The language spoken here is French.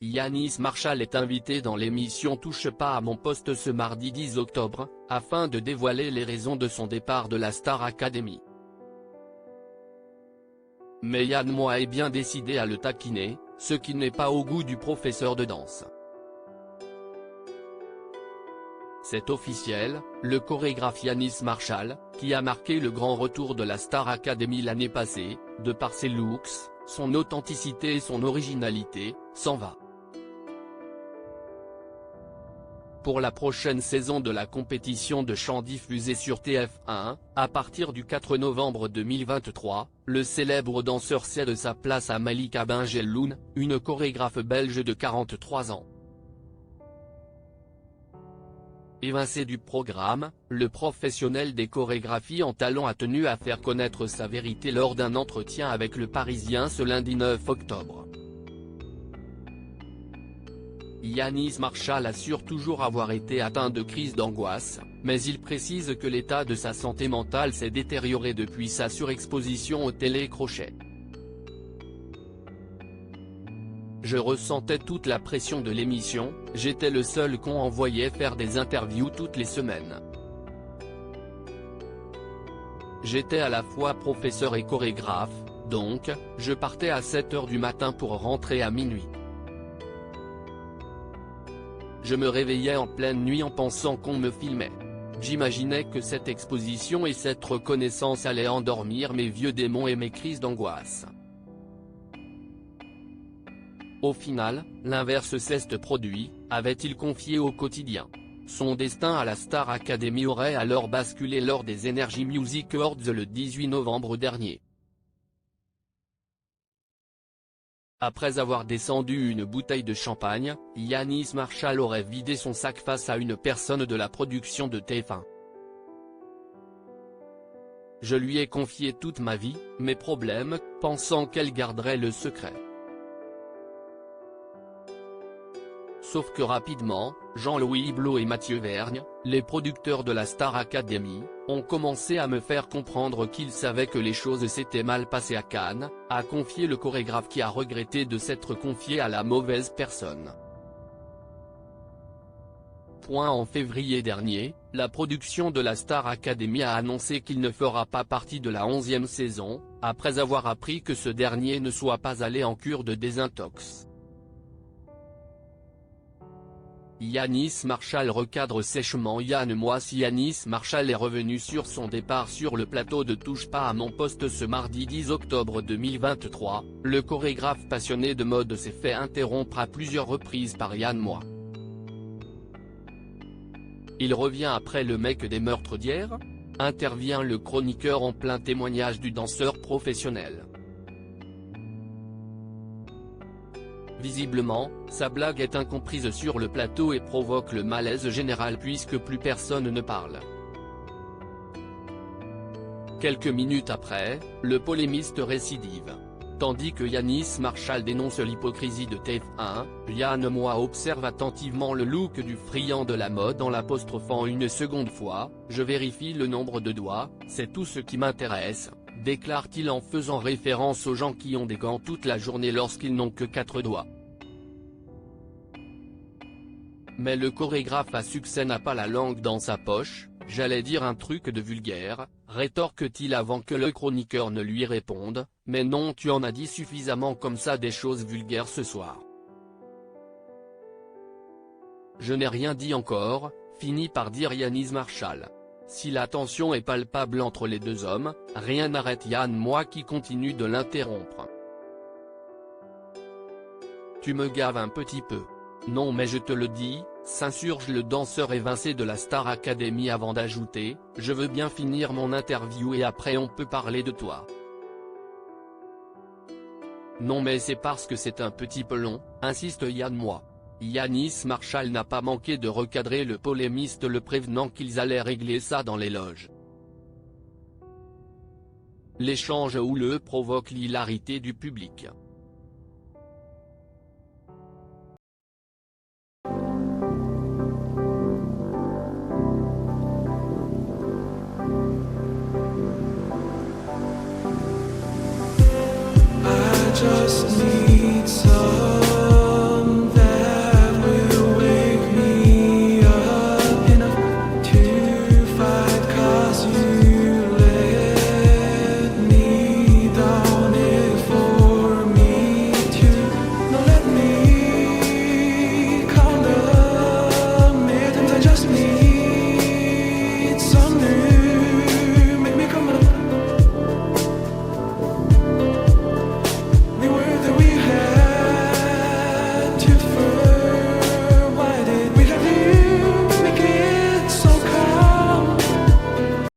Yanis Marshall est invité dans l'émission Touche pas à mon poste ce mardi 10 octobre, afin de dévoiler les raisons de son départ de la Star Academy. Mais Yann Moix est bien décidé à le taquiner, ce qui n'est pas au goût du professeur de danse. C'est officiel, le chorégraphe Yanis Marshall, qui a marqué le grand retour de la Star Academy l'année passée, de par ses looks, son authenticité et son originalité, s'en va. Pour la prochaine saison de la compétition de chant diffusée sur TF1, à partir du 4 novembre 2023, le célèbre danseur cède sa place à Malika Benjelloun, une chorégraphe belge de 43 ans. Évincé du programme, le professionnel des chorégraphies en talent a tenu à faire connaître sa vérité lors d'un entretien avec Le Parisien ce lundi 9 octobre. Yanis Marshall assure toujours avoir été atteint de crises d'angoisse, mais il précise que l'état de sa santé mentale s'est détérioré depuis sa surexposition au télécrochet. Je ressentais toute la pression de l'émission, j'étais le seul qu'on envoyait faire des interviews toutes les semaines. J'étais à la fois professeur et chorégraphe, donc, je partais à 7 h du matin pour rentrer à minuit. Je me réveillais en pleine nuit en pensant qu'on me filmait. J'imaginais que cette exposition et cette reconnaissance allaient endormir mes vieux démons et mes crises d'angoisse. Au final, l'inverse s'est produit, avait-il confié au Quotidien. Son destin à la Star Academy aurait alors basculé lors des Energy Music Awards le 18 novembre dernier. Après avoir descendu une bouteille de champagne, Yanis Marshall aurait vidé son sac face à une personne de la production de TF1. Je lui ai confié toute ma vie, mes problèmes, pensant qu'elle garderait le secret. Sauf que rapidement, Jean-Louis Blot et Mathieu Vergne, les producteurs de la Star Academy, ont commencé à me faire comprendre qu'ils savaient que les choses s'étaient mal passées à Cannes, a confié le chorégraphe qui a regretté de s'être confié à la mauvaise personne. En février dernier, la production de la Star Academy a annoncé qu'il ne fera pas partie de la 11e saison, après avoir appris que ce dernier ne soit pas allé en cure de désintox. Yanis Marshall recadre sèchement Yann Moix. Yanis Marshall est revenu sur son départ sur le plateau de Touche pas à mon poste ce mardi 10 octobre 2023, le chorégraphe passionné de mode s'est fait interrompre à plusieurs reprises par Yann Moix. Il revient après le mec des meurtres d'hier ? Intervient le chroniqueur en plein témoignage du danseur professionnel. Visiblement, sa blague est incomprise sur le plateau et provoque le malaise général puisque plus personne ne parle. Quelques minutes après, le polémiste récidive. Tandis que Yanis Marshall dénonce l'hypocrisie de TF1, Yann Moix observe attentivement le look du friand de la mode en l'apostrophant une seconde fois. « Je vérifie le nombre de doigts, c'est tout ce qui m'intéresse », déclare-t-il en faisant référence aux gens qui ont des gants toute la journée lorsqu'ils n'ont que 4 doigts. Mais le chorégraphe à succès n'a pas la langue dans sa poche, « J'allais dire un truc de vulgaire », rétorque-t-il avant que le chroniqueur ne lui réponde, « Mais non, tu en as dit suffisamment comme ça des choses vulgaires ce soir. » Je n'ai rien dit encore, finit par dire Yanis Marshall. Si la tension est palpable entre les deux hommes, rien n'arrête Yann Moix qui continue de l'interrompre. « Tu me gaves un petit peu. » « Non mais je te le dis », s'insurge le danseur évincé de la Star Academy avant d'ajouter, « Je veux bien finir mon interview et après on peut parler de toi. » Non mais c'est parce que c'est un petit peu long, insiste Yann Moix. Yanis Marshall n'a pas manqué de recadrer le polémiste le prévenant qu'ils allaient régler ça dans les loges. L'échange houleux provoque l'hilarité du public. Just need